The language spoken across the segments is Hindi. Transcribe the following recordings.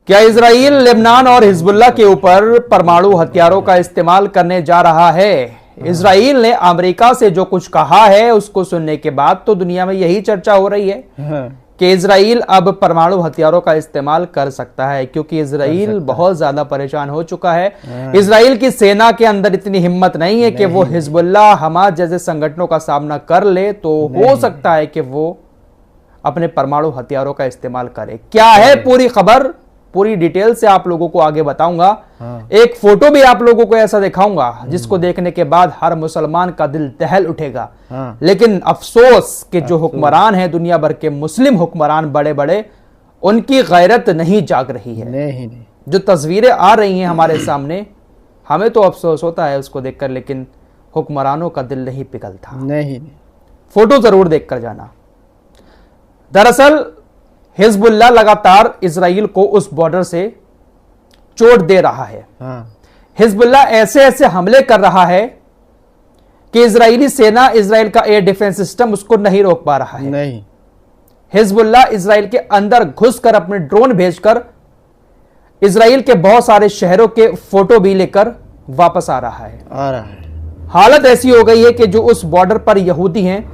क्या इजराइल लेबनान और हिजबुल्लाह के ऊपर परमाणु हथियारों का इस्तेमाल करने जा रहा है? इजराइल ने अमेरिका से जो कुछ कहा है उसको सुनने के बाद तो दुनिया में यही चर्चा हो रही है कि इजराइल अब परमाणु हथियारों का इस्तेमाल कर सकता है, क्योंकि इजराइल बहुत ज्यादा परेशान हो चुका है। इजराइल की सेना के अंदर इतनी हिम्मत नहीं है कि वो हिजबुल्लाह, हमास जैसे संगठनों का सामना कर ले, तो हो सकता है कि वो अपने परमाणु हथियारों का इस्तेमाल करे। क्या है पूरी खबर, पूरी डिटेल से आप लोगों को आगे बताऊंगा। एक फोटो भी आप लोगों को ऐसा दिखाऊंगा जिसको देखने के बाद हर मुसलमान का दिल दहल उठेगा। लेकिन अफसोस कि जो हुक्मरान हैं, दुनिया भर के मुस्लिम हुक्मरान बड़े बड़े, उनकी गैरत नहीं जाग रही है। नहीं। जो तस्वीरें आ रही हैं हमारे सामने, हमें तो अफसोस होता है उसको देखकर, लेकिन हुक्मरानों का दिल नहीं पिघलता। नहीं। फोटो जरूर देखकर जाना। दरअसल हिजबुल्लाह लगातार इजराइल को उस बॉर्डर से चोट दे रहा है। हिजबुल्लाह ऐसे ऐसे हमले कर रहा है कि इजरायली सेना, इजराइल का एयर डिफेंस सिस्टम उसको नहीं रोक पा रहा है। नहीं। हिजबुल्लाह इजराइल के अंदर घुसकर अपने ड्रोन भेजकर इजराइल के बहुत सारे शहरों के फोटो भी लेकर वापस आ रहा है। हालत ऐसी हो गई है कि जो उस बॉर्डर पर यहूदी हैं,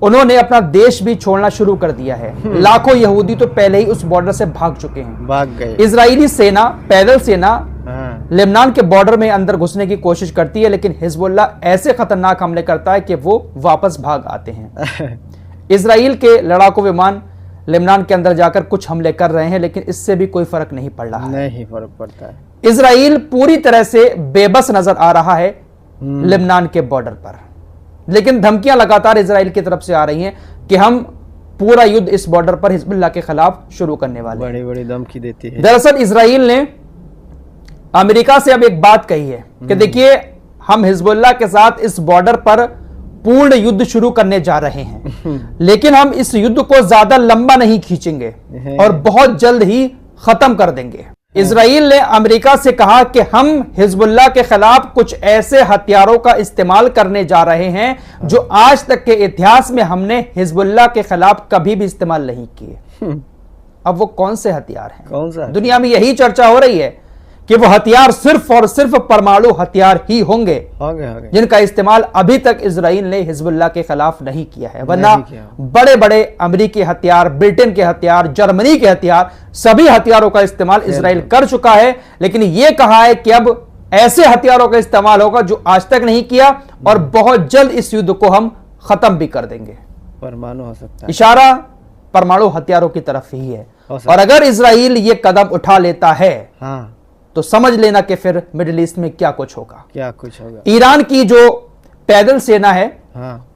उन्होंने अपना देश भी छोड़ना शुरू कर दिया है। लाखों यहूदी तो पहले ही उस बॉर्डर से भाग चुके हैं, भाग गए। इजरायली सेना, पैदल सेना लेबनान के बॉर्डर में अंदर घुसने की कोशिश करती है, लेकिन हिजबुल्लाह ऐसे खतरनाक हमले करता है कि वो वापस भाग आते हैं। इजराइल के लड़ाकू विमान लेबनान के अंदर जाकर कुछ हमले कर रहे हैं, लेकिन इससे भी कोई फर्क नहीं पड़ रहा है। नहीं फर्क पड़ता है। इजराइल पूरी तरह से बेबस नजर आ रहा है लेबनान के बॉर्डर पर, लेकिन धमकियां लगातार इजराइल की तरफ से आ रही हैं कि हम पूरा युद्ध इस बॉर्डर पर हिजबुल्लाह के खिलाफ शुरू करने वाले हैं। बड़ी बड़ी धमकी देती है। दरअसल इजराइल ने अमेरिका से अब एक बात कही है कि देखिए, हम हिजबुल्लाह के साथ इस बॉर्डर पर पूर्ण युद्ध शुरू करने जा रहे हैं, लेकिन हम इस युद्ध को ज्यादा लंबा नहीं खींचेंगे और बहुत जल्द ही खत्म कर देंगे। इजराइल ने अमेरिका से कहा कि हम हिजबुल्लाह के खिलाफ कुछ ऐसे हथियारों का इस्तेमाल करने जा रहे हैं जो आज तक के इतिहास में हमने हिजबुल्लाह के खिलाफ कभी भी इस्तेमाल नहीं किए। अब वो कौन से हथियार हैं? कौन सा? दुनिया में यही चर्चा हो रही है कि वो हथियार सिर्फ और सिर्फ परमाणु हथियार ही होंगे जिनका इस्तेमाल अभी तक इजराइल ने हिजबुल्लाह के खिलाफ नहीं किया है। वरना बड़े बड़े अमेरिकी हथियार, ब्रिटेन के हथियार, जर्मनी के हथियार, सभी हथियारों का इस्तेमाल इजराइल कर चुका है। लेकिन यह कहा है कि अब ऐसे हथियारों का इस्तेमाल होगा जो आज तक नहीं किया, और बहुत जल्द इस युद्ध को हम खत्म भी कर देंगे। परमाणु हो सकता है, इशारा परमाणु हथियारों की तरफ ही है। और अगर इजराइल ये कदम उठा लेता है तो समझ लेना कि फिर मिडिल ईस्ट में क्या कुछ होगा। ईरान की जो पैदल सेना है,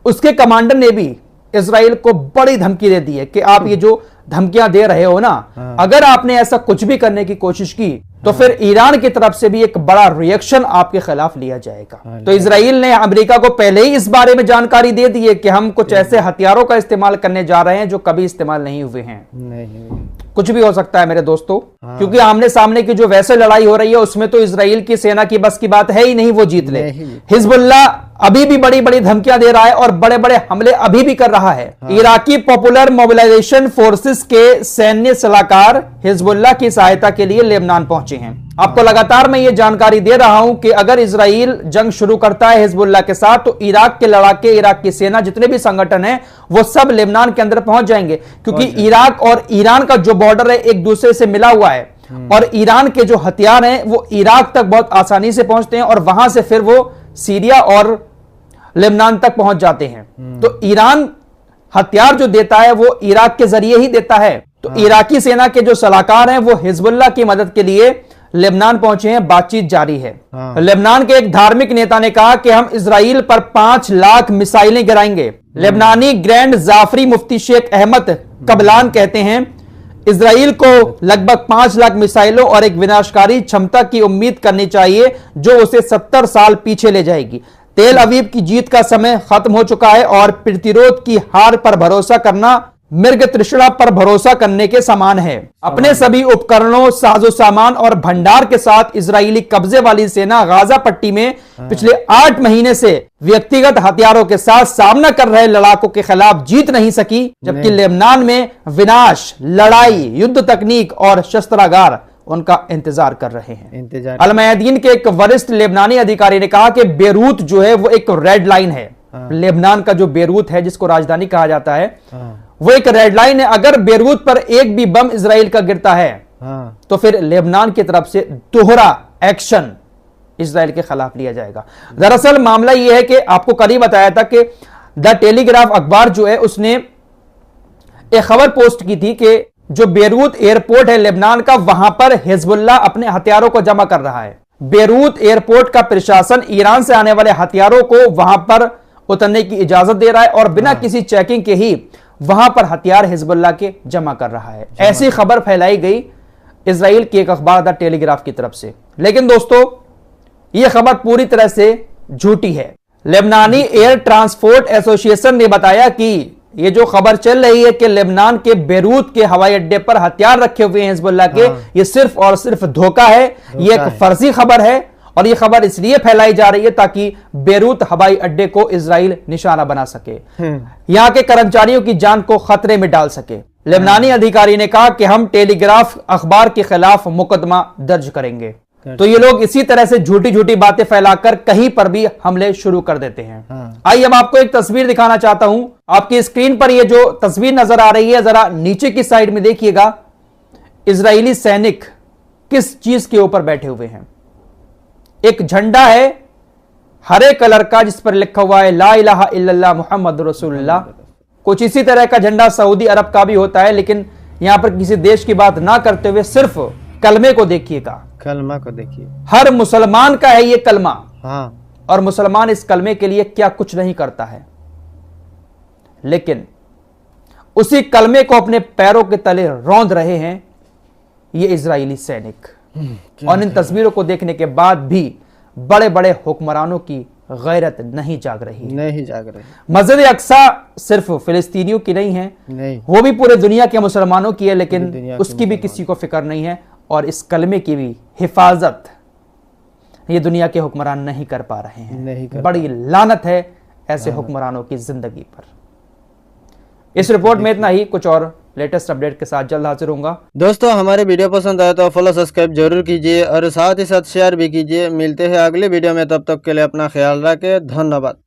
उसके कमांडर ने भी इजराइल को बड़ी धमकी दे दी है कि आप ये जो धमकियां दे रहे हो ना, अगर आपने ऐसा कुछ भी करने की कोशिश की तो फिर ईरान की तरफ से भी एक बड़ा रिएक्शन आपके खिलाफ लिया जाएगा। तो इजराइल ने अमेरिका को पहले ही इस बारे में जानकारी दे दी है कि हम कुछ ऐसे हथियारों का इस्तेमाल करने जा रहे हैं जो कभी इस्तेमाल नहीं हुए हैं। कुछ भी हो सकता है मेरे दोस्तों, क्योंकि आमने सामने की जो वैसे लड़ाई हो रही है उसमें तो इजराइल की सेना की बस की बात है ही नहीं वो जीत ले। हिजबुल्लाह अभी भी बड़ी बड़ी धमकियां दे रहा है और बड़े बड़े हमले अभी भी कर रहा है। इराकी पॉपुलर मोबिलाइजेशन फोर्सेस के सैन्य सलाहकार हिजबुल्लाह की सहायता के लिए लेबनान पहुंचे हैं। आपको लगातार मैं ये जानकारी दे रहा हूं कि अगर इजराइल जंग शुरू करता है हिजबुल्लाह के साथ, तो इराक के लड़ाके, इराक की सेना, जितने भी संगठन हैं, वो सब लेबनान के अंदर पहुंच जाएंगे, क्योंकि इराक और ईरान का जो बॉर्डर है एक दूसरे से मिला हुआ है, और ईरान के जो हथियार हैं वो इराक तक बहुत आसानी से पहुंचते हैं और वहां से फिर वो सीरिया और लेबनान तक पहुंच जाते हैं। तो ईरान हथियार जो देता है वो इराक के जरिए ही देता है। तो इराकी सेना के जो सलाहकार हैं वो हिजबुल्लाह की मदद के लिए लेबनान पहुंचे हैं, बातचीत जारी है। लेबनान के एक धार्मिक नेता ने कहा कि हम इजराइल पर 5 लाख मिसाइलें गिराएंगे। लेबनानी ग्रैंड जाफरी मुफ्ती शेख अहमद कबलान कहते हैं, इजराइल को लगभग 5 लाख मिसाइलों और एक विनाशकारी क्षमता की उम्मीद करनी चाहिए जो उसे 70 साल पीछे ले जाएगी। तेल अवीव की जीत का समय खत्म हो चुका है और प्रतिरोध की हार पर भरोसा करना मृग तृष्णा पर भरोसा करने के समान है। अपने सभी उपकरणों, साजो सामान और भंडार के साथ इजरायली कब्जे वाली सेना गाजा पट्टी में पिछले 8 महीने से व्यक्तिगत हथियारों के साथ सामना कर रहे लड़ाकों के खिलाफ जीत नहीं सकी, जबकि लेबनान में विनाश, लड़ाई, युद्ध तकनीक और शस्त्रागार उनका इंतजार कर रहे हैं। अल मयादीन के एक वरिष्ठ लेबनानी अधिकारी ने कहा कि बेरूत जो है वो एक रेड लाइन है। लेबनान का जो बेरूत है, जिसको राजधानी कहा जाता है, वो एक रेड लाइन है। अगर बेरूत पर एक भी बम इजराइल का गिरता है तो फिर लेबनान की तरफ से दोहरा एक्शन इजराइल के खिलाफ लिया जाएगा। दरअसल मामला यह है कि आपको कल ही बताया था कि द टेलीग्राफ अखबार जो है उसने एक खबर पोस्ट की थी कि जो बेरूत एयरपोर्ट है लेबनान का, वहां पर हिजबुल्लाह अपने हथियारों को जमा कर रहा है। बेरूत एयरपोर्ट का प्रशासन ईरान से आने वाले हथियारों को वहां पर उतरने की इजाजत दे रहा है और बिना किसी चेकिंग के ही वहां पर हथियार हिजबुल्लाह के जमा कर रहा है। ऐसी खबर फैलाई गई इजराइल के एक अखबार द टेलीग्राफ की तरफ से। लेकिन दोस्तों, यह खबर पूरी तरह से झूठी है। लेबनानी एयर ट्रांसपोर्ट एसोसिएशन ने बताया कि यह जो खबर चल रही है कि लेबनान के बेरूत के हवाई अड्डे पर हथियार रखे हुए हैं हिजबुल्लाह के, यह सिर्फ और सिर्फ धोखा है। यह एक फर्जी खबर है और यह खबर इसलिए फैलाई जा रही है ताकि बेरूत हवाई अड्डे को इजराइल निशाना बना सके, यहां के कर्मचारियों की जान को खतरे में डाल सके। लेबनानी अधिकारी ने कहा कि हम टेलीग्राफ अखबार के खिलाफ मुकदमा दर्ज करेंगे। तो ये लोग इसी तरह से झूठी झूठी बातें फैलाकर कहीं पर भी हमले शुरू कर देते हैं। आइए अब आपको एक तस्वीर दिखाना चाहता हूं। आपकी स्क्रीन पर ये जो तस्वीर नजर आ रही है, जरा नीचे की साइड में देखिएगा। इजरायली सैनिक किस चीज के ऊपर बैठे हुए हैं। एक झंडा है हरे कलर का जिस पर लिखा हुआ है ला इलाहा इल्लल्लाह मुहम्मद रसूलुल्लाह। कुछ इसी तरह का झंडा सऊदी अरब का भी होता है, लेकिन यहां पर किसी देश की बात ना करते हुए सिर्फ कलमे को देखिएगा। कलमा को देखिए, हर मुसलमान का है ये कलमा। हाँ। और मुसलमान इस कलमे के लिए क्या कुछ नहीं करता है, लेकिन उसी कलमे को अपने पैरों के तले रौंद रहे हैं ये इजरायली सैनिक। और इन तस्वीरों को देखने के बाद भी बड़े बड़े हुक्मरानों की गैरत नहीं जाग रही। मस्जिद अक्सा सिर्फ फिलिस्तीनियों की नहीं है, वो भी पूरे दुनिया के मुसलमानों की है, लेकिन उसकी भी किसी को फिक्र नहीं है। और इस कलमे की भी हिफाजत ये दुनिया के हुक्मरान नहीं कर पा रहे हैं। बड़ी लानत है ऐसे हुक्मरानों की जिंदगी पर। इस रिपोर्ट में इतना ही। कुछ और लेटेस्ट अपडेट के साथ जल्द हाजिर होऊंगा। दोस्तों, हमारे वीडियो पसंद आया तो फॉलो सब्सक्राइब जरूर कीजिए और साथ ही साथ शेयर भी कीजिए। मिलते हैं अगले वीडियो में, तब तक के लिए अपना ख्याल रखें। धन्यवाद।